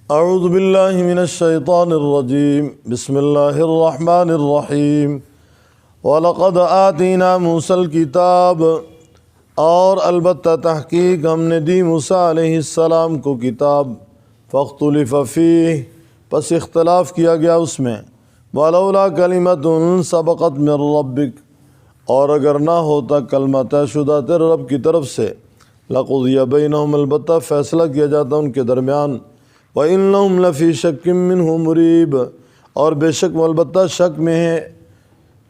اعوذ باللہ من الشیطان الرجیم بسم اللہ الرحمن الرحیم وَلَقَدْ آتِينَا مُوسَى الْكِتَابَ اور البتہ تحقیق ہم نے دی موسیٰ علیہ السلام کو کتاب فَاخْتُلِفَ فِيهِ پس اختلاف کیا گیا اس میں وَلَوْلَا كَلِمَةٌ سَبَقَتْ مِنْ رَبِّكَ اور اگر نہ ہوتا کلمہ طے شدہ تیرے رب کی طرف سے لَقُضِيَ بَيْنَهُمْ البتہ فیصلہ کیا جاتا ان کے درمیان وَإِنَّهُمْ لَفِي شَكٍّ مِّنْهُ مُرِيبٍ اور بے شک وہ البتہ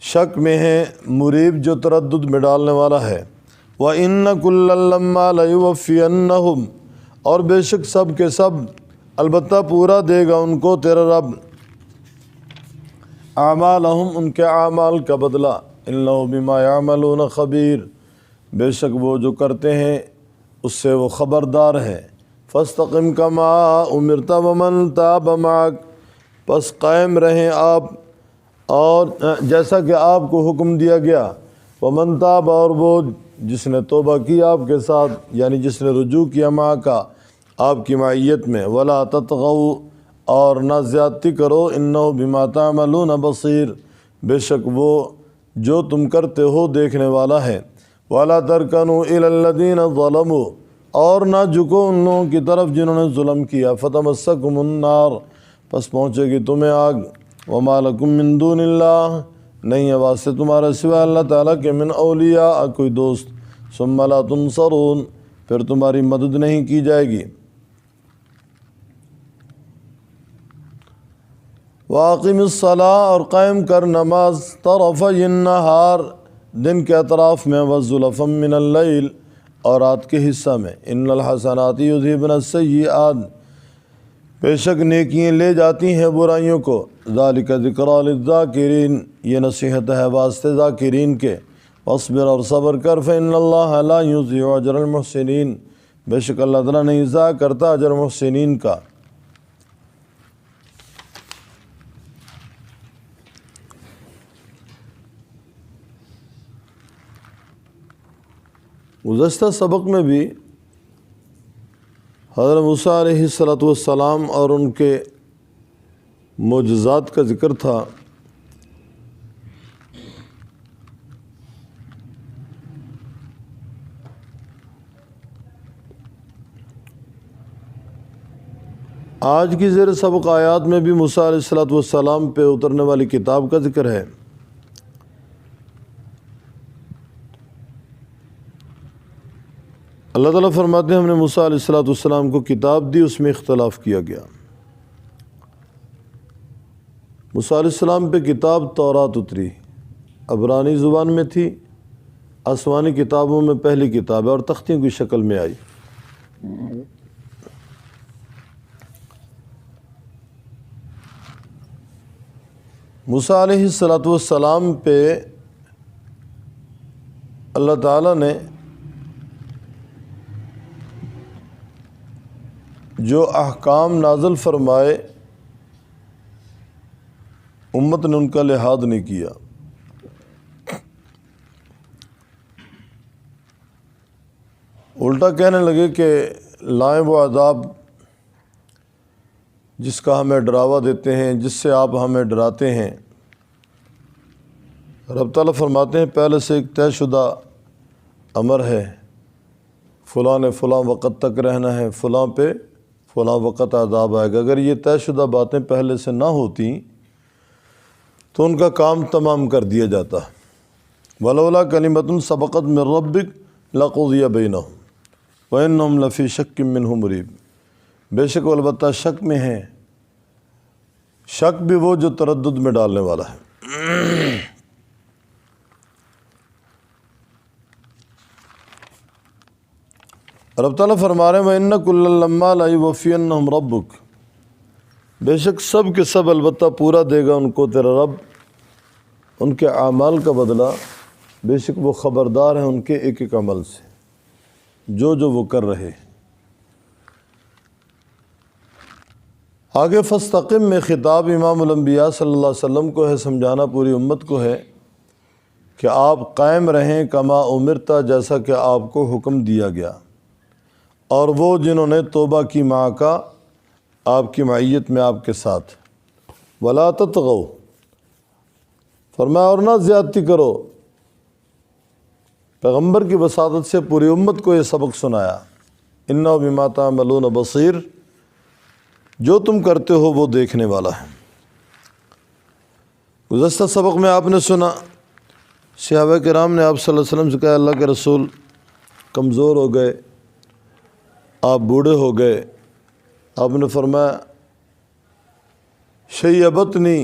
شک میں ہے مریب جو تردد میں ڈالنے والا ہے وَإِنَّ كُلًّا لَمَّا لَيُوَفِّيَنَّهُمْ اور بے شک سب کے سب البتہ پورا دے گا ان کو تیرا رب اعمالہم ان کے اعمال کا بدلہ إِنَّهُ بِمَا يَعْمَلُونَ خبیر بے شک وہ جو کرتے ہیں اس سے وہ خبردار ہے فاستقم کما امرت ومن تاب معک پس قائم رہیں آپ اور جیسا کہ آپ کو حکم دیا گیا ومن تاب اور وہ جس نے توبہ کی آپ کے ساتھ یعنی جس نے رجوع کیا معکا آپ کی معیت میں ولا تطغوا اور نہ زیادتی کرو انہ بما تعملون بصیر بے شک وہ جو تم کرتے ہو دیکھنے والا ہے ولا ترکنوا الی الذین ظلموا اور نہ جھکو ان لوگوں کی طرف جنہوں نے ظلم کیا فتمسکم النار پس پہنچے گی تمہیں آگ وما لکم من دون اللہ نہیں ہے واسطے تمہارے سوا اللہ تعالیٰ کے من اولیاء کوئی دوست ثم لا تنصرون پھر تمہاری مدد نہیں کی جائے گی واقم الصلاۃ اور قائم کر نماز طرفی النہار دن کے اطراف میں وزلفا من اللیل اور رات کے حصہ میں ان الحسنات یذہبن السیئات بے شک نیکیاں لے جاتی ہیں برائیوں کو ذالک ذکریٰ للذاکرین یہ نصیحت ہے واسطے ذاکرین کے واصبر اور صبر کر فإن اللہ لا یضیع اجر المحسنین بے شک اللہ تعالیٰ نہیں ضائع کرتا اجر محسنین کا گزشتہ سبق میں بھی حضرت موسیٰ علیہ السلام اور ان کے معجزات کا ذکر تھا آج کی زیر سبق آیات میں بھی موسیٰ علیہ السلام پہ اترنے والی کتاب کا ذکر ہے اللہ تعالیٰ فرماتے ہیں ہم نے موسیٰ علیہ السلام کو کتاب دی اس میں اختلاف کیا گیا موسیٰ علیہ السلام پہ کتاب تورات اتری عبرانی زبان میں تھی آسمانی کتابوں میں پہلی کتاب ہے اور تختیوں کی شکل میں آئی موسیٰ علیہ السلام پہ اللہ تعالیٰ نے جو احکام نازل فرمائے امت نے ان کا لحاظ نہیں کیا الٹا کہنے لگے کہ لائیں وہ عذاب جس کا ہمیں ڈراوا دیتے ہیں جس سے آپ ہمیں ڈراتے ہیں رب تعالیٰ فرماتے ہیں پہلے سے ایک طے شدہ امر ہے فلاں نے فلاں وقت تک رہنا ہے فلاں پہ فلاں وقت عذاب آئے گا اگر یہ طے شدہ باتیں پہلے سے نہ ہوتی تو ان کا کام تمام کر دیا جاتا ولولا کلمۃ سبقت من ربک لقضی بینہم وانہم لفی شک منہ مریب بے شک البتہ شک میں ہے شک بھی وہ جو تردد میں ڈالنے والا ہے رب تعالیٰ فرما رہے ہیں وَإِنَّ كُلًّا لَمَّا لَيُوَفِّيَنَّهُمْ رَبُّكَ بے شک سب کے سب البتہ پورا دے گا ان کو تیرا رب ان کے اعمال کا بدلہ بے شک وہ خبردار ہیں ان کے ایک ایک عمل سے جو وہ کر رہے آگے فاستقم میں خطاب امام الانبیاء صلی اللہ علیہ وسلم کو ہے سمجھانا پوری امت کو ہے کہ آپ قائم رہیں کما امرتا جیسا کہ آپ کو حکم دیا گیا اور وہ جنہوں نے توبہ کی ماں کا آپ کی معیت میں آپ کے ساتھ۔ ولا تطغوا، فرمایا اور نہ زیادتی کرو۔ پیغمبر کی وساطت سے پوری امت کو یہ سبق سنایا، انہ بما تعملون بصیر، جو تم کرتے ہو وہ دیکھنے والا ہے۔ گزشتہ سبق میں آپ نے سنا صحابہ کرام نے آپ صلی اللہ علیہ وسلم سے کہا، اللہ کے رسول کمزور ہو گئے، آپ بوڑھے ہو گئے۔ آپ نے فرمایا شیبتنی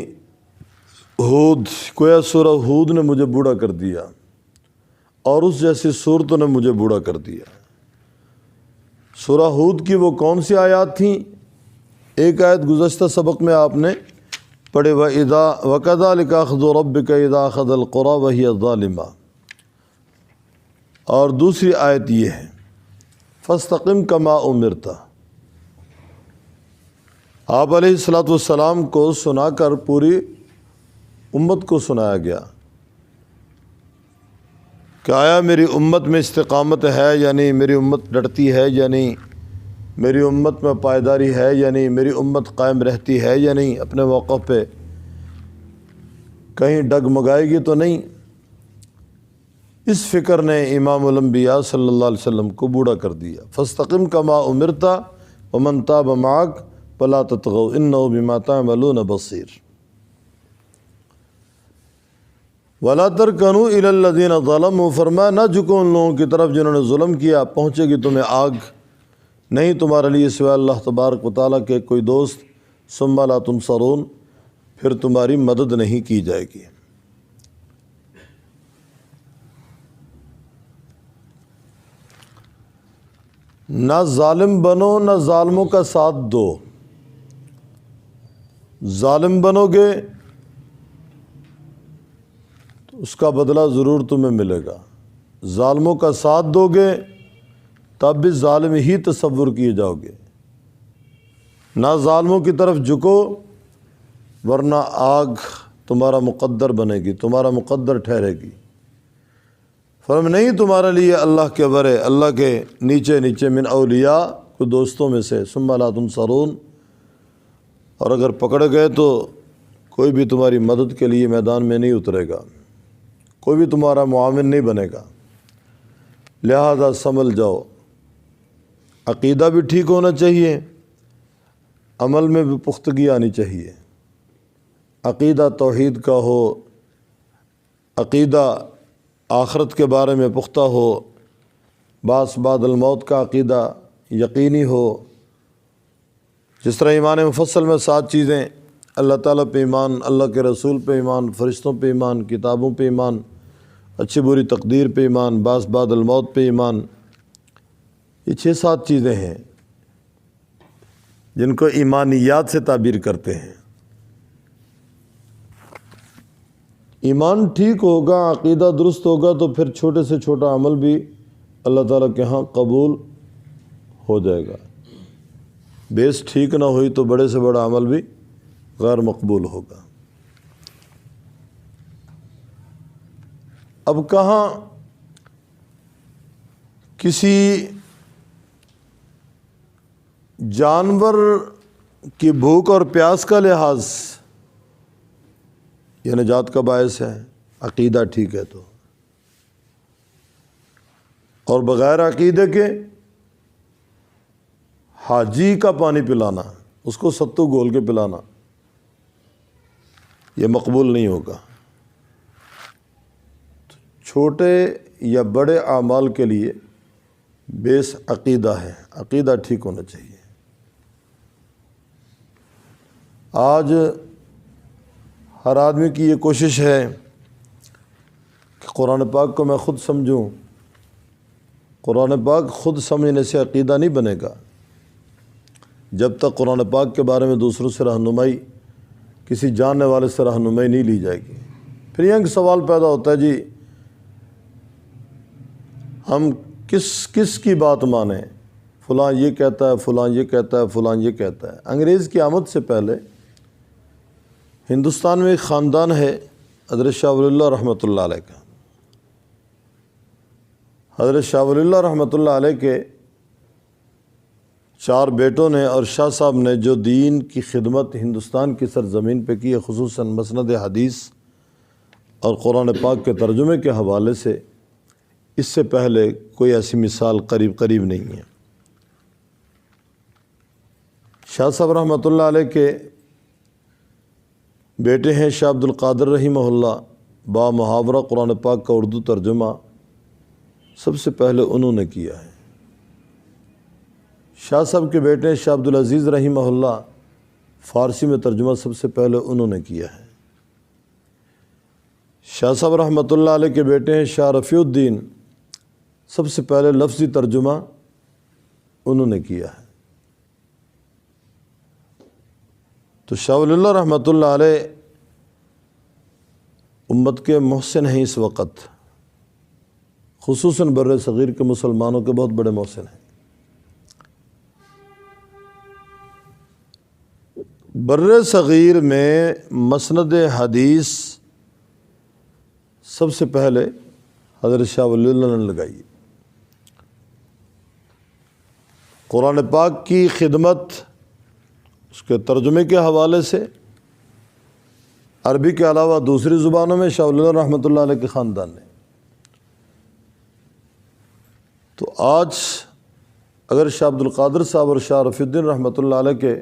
ہود، گویا سورہ ہود نے مجھے بوڑھا کر دیا، اور اس جیسی صورتوں نے مجھے بوڑھا کر دیا۔ سورہ ہود کی وہ کون سی آیات تھیں؟ ایک آیت گزشتہ سبق میں آپ نے پڑھے، وَكَذَلِكَ أَخْذُ رَبِّكَ إِذَا أَخَذَ الْقُرَىٰ وَهِيَ ظَالِمَةٌ، اور دوسری آیت یہ ہے فَاسْتَقِمْ كَمَا أُمِرْتَ۔ آپ علیہ الصلوۃ والسلام کو سنا کر پوری امت کو سنایا گیا کہ آیا میری امت میں استقامت ہے، یعنی میری امت ڈٹتی ہے، یعنی میری امت میں پائیداری ہے، یعنی میری امت قائم رہتی ہے، یعنی اپنے موقع پہ کہیں ڈگمگائے گی تو نہیں۔ اس فکر نے امام الانبیاء صلی اللہ علیہ وسلم کو بوڑھا کر دیا۔ فاستقم کما امرت ومن تاب معک فلا تطغوا انہ بما تعملون بصیر۔ ولا ترکنوا الی الذین ظلموا، فرمایا نہ جھکو ان لوگوں کی طرف جنہوں نے ظلم کیا، پہنچے گی تمہیں آگ، نہیں تمہارے لیے سوائے اللہ تبارک و تعالیٰ کے کوئی دوست، ثم لا تنصرون، پھر تمہاری مدد نہیں کی جائے گی۔ نہ ظالم بنو، نہ ظالموں کا ساتھ دو۔ ظالم بنو گے تو اس کا بدلہ ضرور تمہیں ملے گا، ظالموں کا ساتھ دو گے تب بھی ظالم ہی تصور کیے جاؤ گے۔ نہ ظالموں کی طرف جھکو ورنہ آگ تمہارا مقدر بنے گی، تمہارا مقدر ٹھہرے گی۔ فرم نہیں تمہارے لیے اللہ کے برے، اللہ کے نیچے نیچے من اولیاء کو دوستوں میں سے، ثم لا تنصرون، اور اگر پکڑ گئے تو کوئی بھی تمہاری مدد کے لیے میدان میں نہیں اترے گا، کوئی بھی تمہارا معاون نہیں بنے گا۔ لہذا سنبھل جاؤ، عقیدہ بھی ٹھیک ہونا چاہیے، عمل میں بھی پختگی آنی چاہیے۔ عقیدہ توحید کا ہو، عقیدہ آخرت کے بارے میں پختہ ہو، بعث بعد الموت کا عقیدہ یقینی ہو۔ جس طرح ایمان مفصل میں 7 چیزیں، اللہ تعالیٰ پہ ایمان، اللہ کے رسول پہ ایمان، فرشتوں پہ ایمان، کتابوں پہ ایمان، اچھی بری تقدیر پہ ایمان، بعث بعد الموت پہ ایمان، یہ 6-7 چیزیں ہیں جن کو ایمانیات سے تعبیر کرتے ہیں۔ ایمان ٹھیک ہوگا، عقیدہ درست ہوگا تو پھر چھوٹے سے چھوٹا عمل بھی اللہ تعالیٰ کے ہاں قبول ہو جائے گا۔ بیس ٹھیک نہ ہوئی تو بڑے سے بڑا عمل بھی غیر مقبول ہوگا۔ اب کہاں کسی جانور کی بھوک اور پیاس کا لحاظ یہ نجات کا باعث ہے، عقیدہ ٹھیک ہے تو، اور بغیر عقیدے کے حاجی کا پانی پلانا، اس کو ستو گھول کے پلانا، یہ مقبول نہیں ہوگا۔ چھوٹے یا بڑے اعمال کے لیے بیس عقیدہ ہے، عقیدہ ٹھیک ہونا چاہیے۔ آج ہر آدمی کی یہ کوشش ہے کہ قرآن پاک کو میں خود سمجھوں۔ قرآن پاک خود سمجھنے سے عقیدہ نہیں بنے گا جب تک قرآن پاک کے بارے میں دوسروں سے رہنمائی، کسی جاننے والے سے رہنمائی نہیں لی جائے گی۔ پھر یہ سوال پیدا ہوتا ہے، جی ہم کس کی بات مانیں؟ فلاں یہ کہتا ہے، فلاں یہ کہتا ہے، فلاں یہ کہتا ہے۔ انگریز کی آمد سے پہلے ہندوستان میں ایک خاندان ہے حضرت شاہ ولی اللہ رحمۃ اللہ علیہ کا۔ حضرت شاہ ولی اللہ رحمۃ اللہ علیہ کے 4 بیٹوں نے اور شاہ صاحب نے جو دین کی خدمت ہندوستان کی سرزمین پہ کی ہے، خصوصاً مسند حدیث اور قرآن پاک کے ترجمے کے حوالے سے، اس سے پہلے کوئی ایسی مثال قریب نہیں ہے۔ شاہ صاحب رحمۃ اللہ علیہ کے بیٹے ہیں شاہ عبد القادر رحمہ اللہ، با محاورہ قرآن پاک کا اردو ترجمہ سب سے پہلے انہوں نے کیا ہے۔ شاہ صاحب کے بیٹے شاہ عبد العزیز رحمہ اللہ، فارسی میں ترجمہ سب سے پہلے انہوں نے کیا ہے۔ شاہ صاحب رحمۃ اللہ علیہ کے بیٹے ہیں شاہ رفیع الدین، سب سے پہلے لفظی ترجمہ انہوں نے کیا ہے۔ تو شاہ ولی اللہ رحمۃ اللہ علیہ امت کے محسن ہیں اس وقت، خصوصاً بر صغیر کے مسلمانوں کے بہت بڑے محسن ہیں۔ بر صغیر میں مسند حدیث سب سے پہلے حضرت شاہ ولی اللہ نے لگائی۔ قرآن پاک کی خدمت اس کے ترجمے کے حوالے سے عربی کے علاوہ دوسری زبانوں میں شاہ ولی اللہ رحمۃ اللہ علیہ کے خاندان نے۔ تو آج اگر شاہ عبد القادر صاحب اور شاہ رفیع الدین رحمۃ اللہ علیہ کے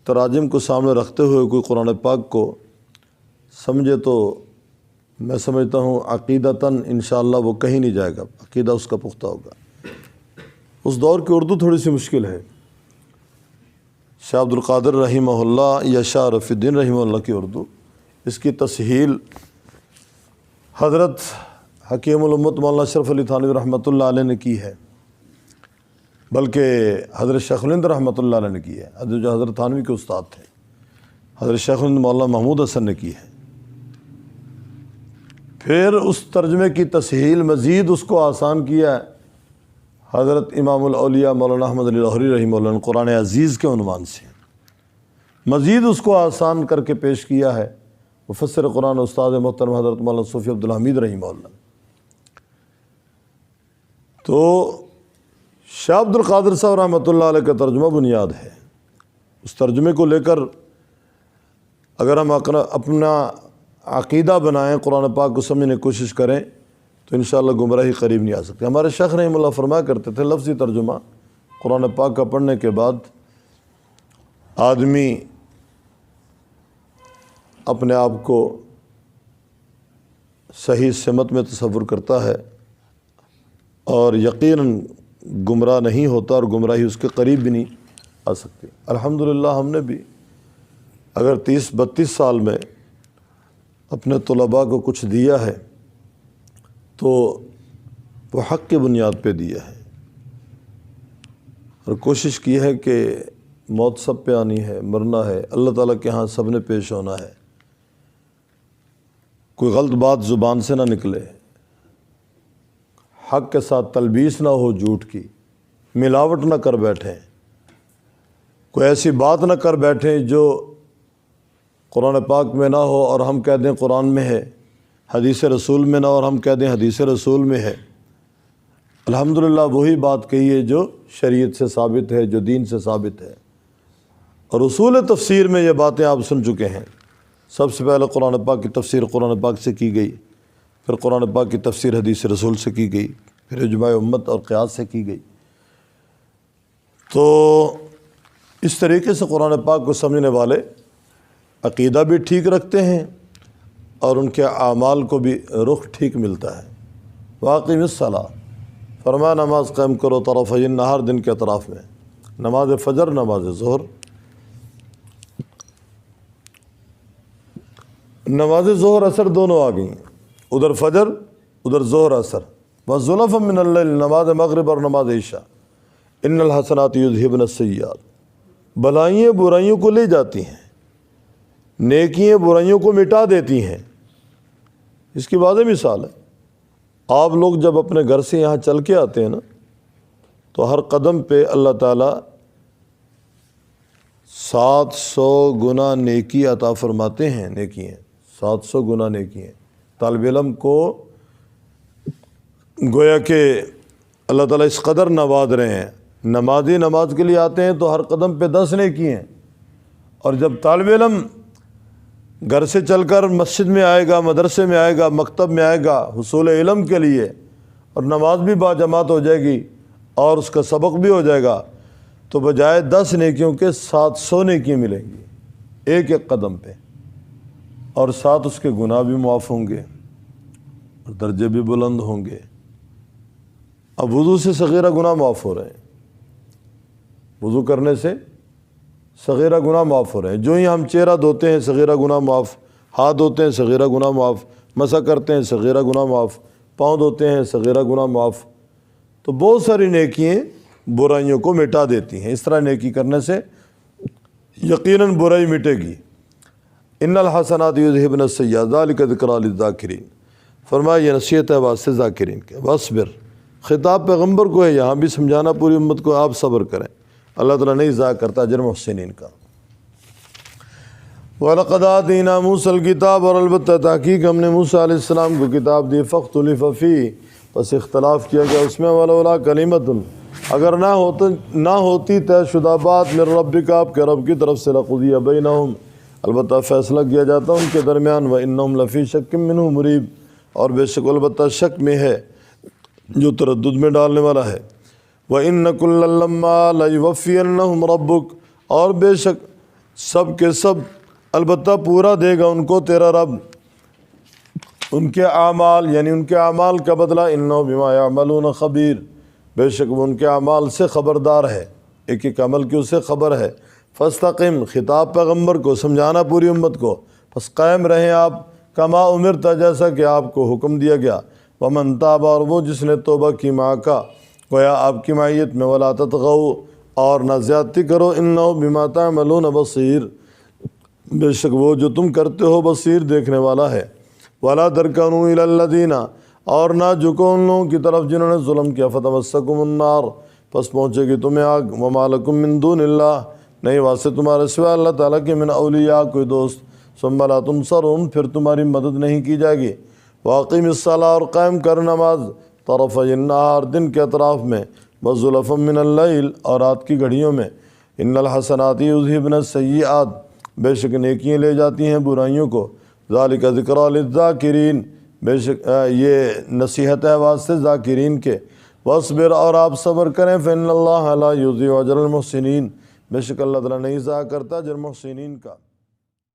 تراجم کو سامنے رکھتے ہوئے کوئی قرآن پاک کو سمجھے تو میں سمجھتا ہوں عقیدتاً انشاءاللہ وہ کہیں نہیں جائے گا، عقیدہ اس کا پختہ ہوگا۔ اس دور کی اردو تھوڑی سی مشکل ہے۔ شاہ عبد القادر رحمہ اللہ یا شاہ رفیع الدین رحمہ اللہ کی اردو، اس کی تسہیل حضرت حکیم الامت مولانا اشرف علی تھانوی رحمۃ اللہ علیہ نے کی ہے، بلکہ حضرت شیخ الہند رحمۃ اللہ علیہ نے کی ہے، جو حضرت تھانوی کے استاد تھے، حضرت شیخ الہند مولانا محمود حسن نے کی ہے۔ پھر اس ترجمے کی تسہیل مزید اس کو آسان کیا ہے حضرت امام الاولیاء مولانا احمد علی لاہوری رحمہ اللہ نے قرآن عزیز کے عنوان سے مزید اس کو آسان کر کے پیش کیا ہے مفسر قرآن استاد محترم حضرت مولانا صوفی عبدالحمید رحمہ اللہ۔ تو شاہ عبد القادر صاحب رحمۃ اللہ علیہ کا ترجمہ بنیاد ہے۔ اس ترجمے کو لے کر اگر ہم اپنا عقیدہ بنائیں، قرآن پاک کو سمجھنے کی کوشش کریں تو انشاءاللہ گمراہی قریب نہیں آ سکتی۔ ہمارے شیخ رحمہ اللہ فرمایا کرتے تھے لفظی ترجمہ قرآن پاک کا پڑھنے کے بعد آدمی اپنے آپ کو صحیح سمت میں تصور کرتا ہے اور یقیناً گمراہ نہیں ہوتا، اور گمراہی اس کے قریب بھی نہیں آ سکتی۔ الحمدللہ ہم نے بھی اگر 30-32 سال میں اپنے طلباء کو کچھ دیا ہے تو وہ حق کی بنیاد پہ دیا ہے، اور کوشش کی ہے کہ موت سب پہ آنی ہے، مرنا ہے، اللہ تعالیٰ کے ہاں سب نے پیش ہونا ہے، کوئی غلط بات زبان سے نہ نکلے، حق کے ساتھ تلبیس نہ ہو، جھوٹ کی ملاوٹ نہ کر بیٹھیں، کوئی ایسی بات نہ کر بیٹھیں جو قرآن پاک میں نہ ہو اور ہم کہہ دیں قرآن میں ہے، حدیث رسول میں نہ اور ہم کہہ دیں حدیث رسول میں ہے۔ الحمدللہ وہی بات کہی ہے جو شریعت سے ثابت ہے، جو دین سے ثابت ہے، اور اصول تفسیر میں یہ باتیں آپ سن چکے ہیں۔ سب سے پہلے قرآن پاک کی تفسیر قرآن پاک سے کی گئی، پھر قرآن پاک کی تفسیر حدیث رسول سے کی گئی، پھر اجماع امت اور قیاس سے کی گئی۔ تو اس طریقے سے قرآن پاک کو سمجھنے والے عقیدہ بھی ٹھیک رکھتے ہیں اور ان کے اعمال کو بھی رخ ٹھیک ملتا ہے۔ واقعی الصلاۃ، فرمایا نماز قائم کرو طرفی النہار، دن کے اطراف میں، نماز فجر، نماز ظہر، نماز ظہر اثر دونوں آ گئی ہیں، ادھر فجر ادھر ظہر اثر۔ وَزُلَفًا مِّنَ اللَّيْلِ، نماز مغرب اور نماز عشاء۔ ان الحسنات یذہبن السیئات، بھلائیاں برائیوں کو لے جاتی ہیں، نیکیاں برائیوں کو مٹا دیتی ہیں۔ اس کی واضح مثال ہے، آپ لوگ جب اپنے گھر سے یہاں چل کے آتے ہیں نا تو ہر قدم پہ اللہ تعالیٰ 700 گنا نیکی عطا فرماتے ہیں، نیکی ہیں 700 گنا نیکی ہیں۔ طالب علم کو گویا کہ اللہ تعالیٰ اس قدر نواز رہے ہیں نمازی نماز کے لیے آتے ہیں تو ہر قدم پہ 10 نیکی ہیں، اور جب طالب علم گھر سے چل کر مسجد میں آئے گا، مدرسے میں آئے گا، مکتب میں آئے گا حصول علم کے لیے، اور نماز بھی باجماعت ہو جائے گی اور اس کا سبق بھی ہو جائے گا، تو بجائے 10 نیکیوں کے 700 نیکی ملیں گی ایک ایک قدم پہ، اور ساتھ اس کے گناہ بھی معاف ہوں گے اور درجے بھی بلند ہوں گے۔ اب وضو سے صغیرہ گناہ معاف ہو رہے ہیں، وضو کرنے سے صغیرہ گناہ معاف ہو رہے ہیں۔ جو ہی ہم چہرہ دھوتے ہیں صغیرہ گناہ معاف، ہاتھ دھوتے ہیں صغیرہ گناہ معاف، مسح کرتے ہیں صغیرہ گناہ معاف، پاؤں دھوتے ہیں صغیرہ گناہ معاف۔ تو بہت ساری نیکیاں برائیوں کو مٹا دیتی ہیں۔ اس طرح نیکی کرنے سے یقیناً برائی مٹے گی۔ ان الحسنات یذہبن السیئات ذلک ذکریٰ للذاکرین، فرمایا یہ نصیحت ہے واسطے ذاکرین کے۔ واصبر، خطاب پیغمبر کو ہے، یہاں بھی سمجھانا پوری امت کو، آپ صبر کریں، اللہ تعالیٰ نہیں ضائع کرتا اجر محسنین کا۔ وَلَقَدْ آتَيْنَا مُوسَى الْكِتَابَ، اور البتہ تحقیق ہم نے موسیٰ علیہ السلام کو کتاب دی، فَاخْتُلِفَ فِيهِ، پس اختلاف کیا گیا اس میں، وَلَوْلَا كَلِمَةٌ، اگر نہ ہوتی طے شدہ بات، من ربک، آپ کے رب کی طرف سے، لَقُضِیَ بَيْنَهُمْ، البتہ فیصلہ کیا جاتا ان کے درمیان، وَإِنَّهُمْ لَفِي شَكٍّ مِّنْهُ مُرِیب، اور بے شک البتہ شک میں ہے جو تردد میں ڈالنے والا ہے۔ وَإِنَّ كُلًّا لَمَّا لَيُوَفِّيَنَّهُمْ رَبُّكَ، اور بے شک سب کے سب البتہ پورا دے گا ان کو تیرا رب ان کے اعمال، یعنی ان کے اعمال کا بدلہ، اِنَّهُ بِمَا يَعْمَلُونَ خبیر، بے شک وہ ان کے اعمال سے خبردار ہے، ایک ایک عمل کی اسے خبر ہے۔ فاستقم، خطاب پیغمبر کو، سمجھانا پوری امت کو، پس قائم رہیں آپ، کما امرت، جیسا کہ آپ کو حکم دیا گیا، ومن تاب، اور وہ جس نے توبہ کی، معاکا، گویا آپ کی معیت میں، ولا تطغوا، اور نہ زیادتی کرو، انہ بما تعملون بصیر، بے شک وہ جو تم کرتے ہو بصیر، دیکھنے والا ہے۔ ولا ترکنوا الی الذین، اور نہ جھکو ان لوگوں کی طرف جنہوں نے ظلم کیا، فتمسکم النار، پس پہنچے گی تمہیں آگ، وما لکم من دون اللہ، نہیں واسطے تمہارے سوا اللہ تعالیٰ کے، من اولیاء، کوئی دوست، ثم لا تنصرون، پھر تمہاری مدد نہیں کی جائے گی۔ واقیم الصلاۃ، اور قائم کر نماز، طرفی النہار، دن کے اطراف میں، وزلفا من اللیل، اور رات کی گھڑیوں میں۔ ان الحسنات یذہبن السیئات، بے شک نیکیاں لے جاتی ہیں برائیوں کو، ذالک ذکریٰ للذاکرین، بے شک یہ نصیحت ہے واسطے ذاکرین کے۔ واصبر، اور آپ صبر کریں، فإن اللہ لا یضیع اجر المحسنین، بے شک اللہ تعالیٰ نہیں ضائع کرتا اجر محسنین کا۔